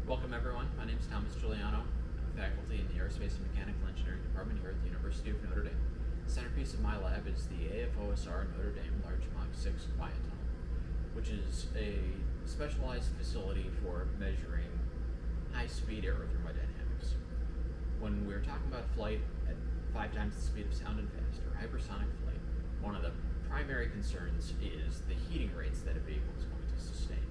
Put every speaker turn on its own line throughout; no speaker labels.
Welcome everyone, my name is Thomas Giuliano. I'm faculty in the Aerospace and Mechanical Engineering Department here at the University of Notre Dame. The centerpiece of my lab is the AFOSR Notre Dame Large Mach 6 Quiet Tunnel, which is a specialized facility for measuring high-speed aerothermodynamics. When we're talking about flight at 5 times the speed of sound and faster, hypersonic flight, one of the primary concerns is the heating rates that a vehicle is going to sustain.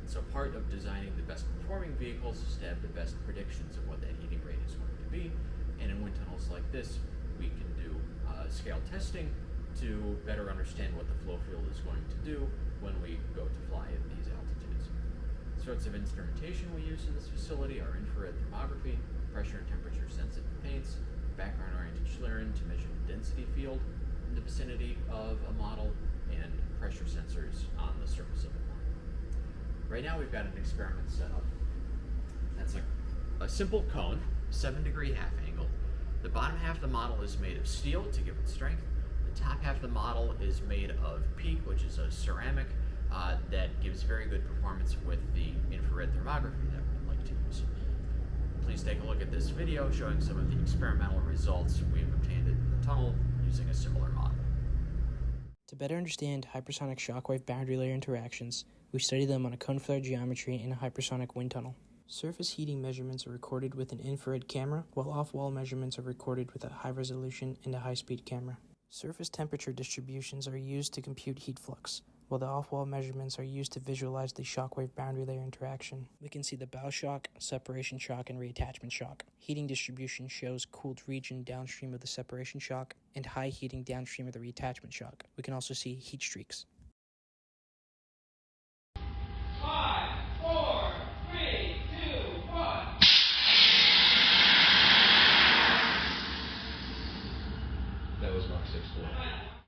So part of designing the best performing vehicles is to have the best predictions of what that heating rate is going to be. And in wind tunnels like this, we can do scale testing to better understand what the flow field is going to do when we go to fly at these altitudes. The sorts of instrumentation we use in this facility are infrared thermography, pressure and temperature sensitive paints, background oriented Schlieren to measure the density field in the vicinity of a model, and pressure sensors on the surface of a model. Right now we've got an experiment set up. That's a simple cone, 7-degree half angle. The bottom half of the model is made of steel to give it strength. The top half of the model is made of PEEK, which is a ceramic that gives very good performance with the infrared thermography that we'd like to use. Please take a look at this video showing some of the experimental results we've obtained in the tunnel using a similar model.
To better understand hypersonic shockwave boundary layer interactions, we study them on a cone flare geometry in a hypersonic wind tunnel. Surface heating measurements are recorded with an infrared camera, while off-wall measurements are recorded with a high-resolution and a high-speed camera. Surface temperature distributions are used to compute heat flux, while the off-wall measurements are used to visualize the shockwave boundary layer interaction. We can see the bow shock, separation shock, and reattachment shock. Heating distribution shows cooled region downstream of the separation shock and high heating downstream of the reattachment shock. We can also see heat streaks.
That was Mach 6.